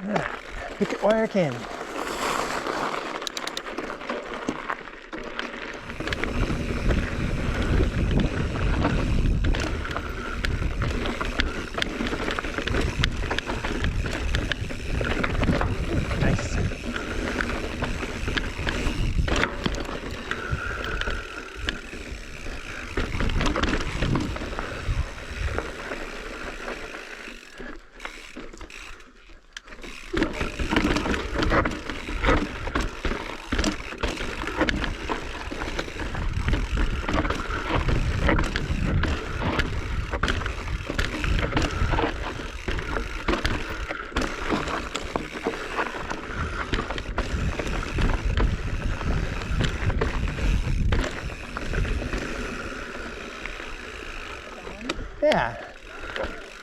Yeah. Picket Wire Canyon. Nice. Yeah.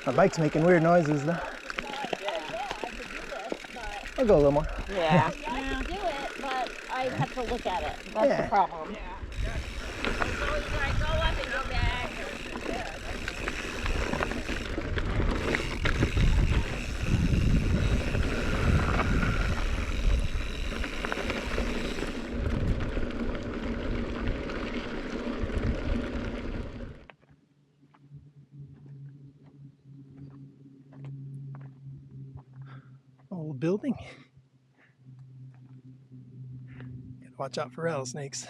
My bike's making weird noises though. I'll go a little more. Yeah. Yeah. Do it, but I have to look at it. That's the problem. So either I go up and go back. Old building. Gotta watch out for rattlesnakes.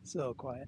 So quiet.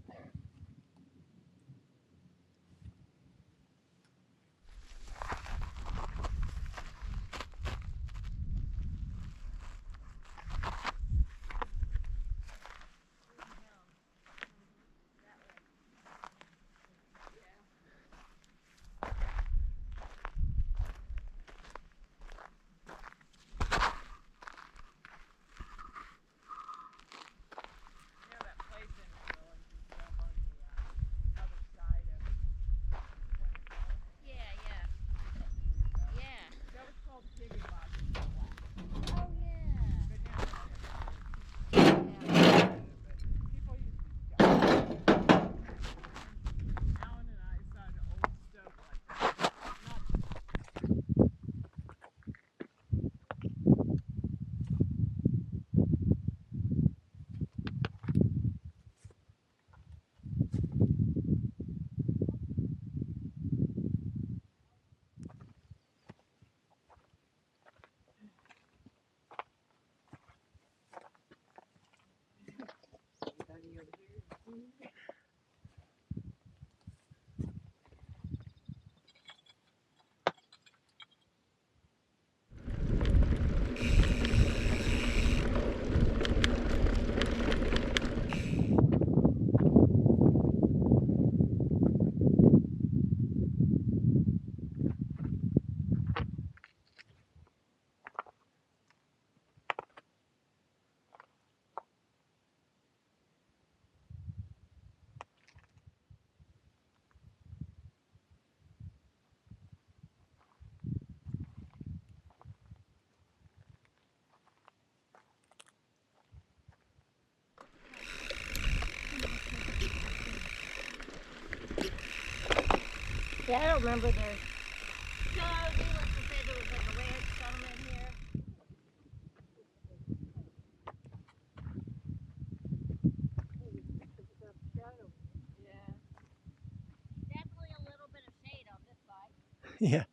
Yeah, I don't remember there. So, needless to say, there was like a ranch settlement here. Yeah. Definitely a little bit of shade on this side. Yeah.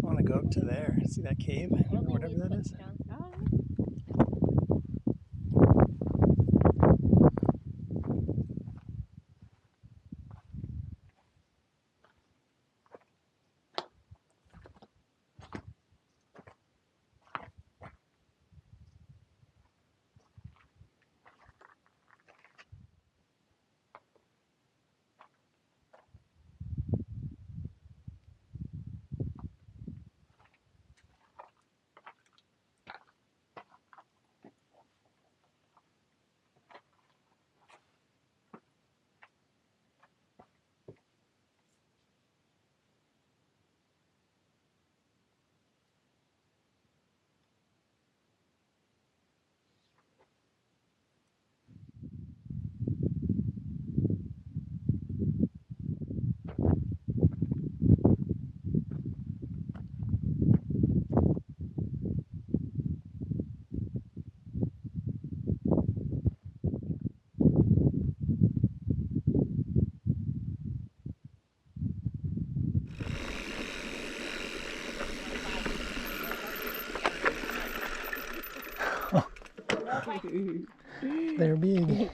I want to go up to there. See that cave or whatever that is? They're big.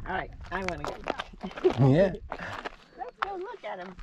All right, I want to go. Yeah. Let's go look at him.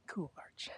Cool arch.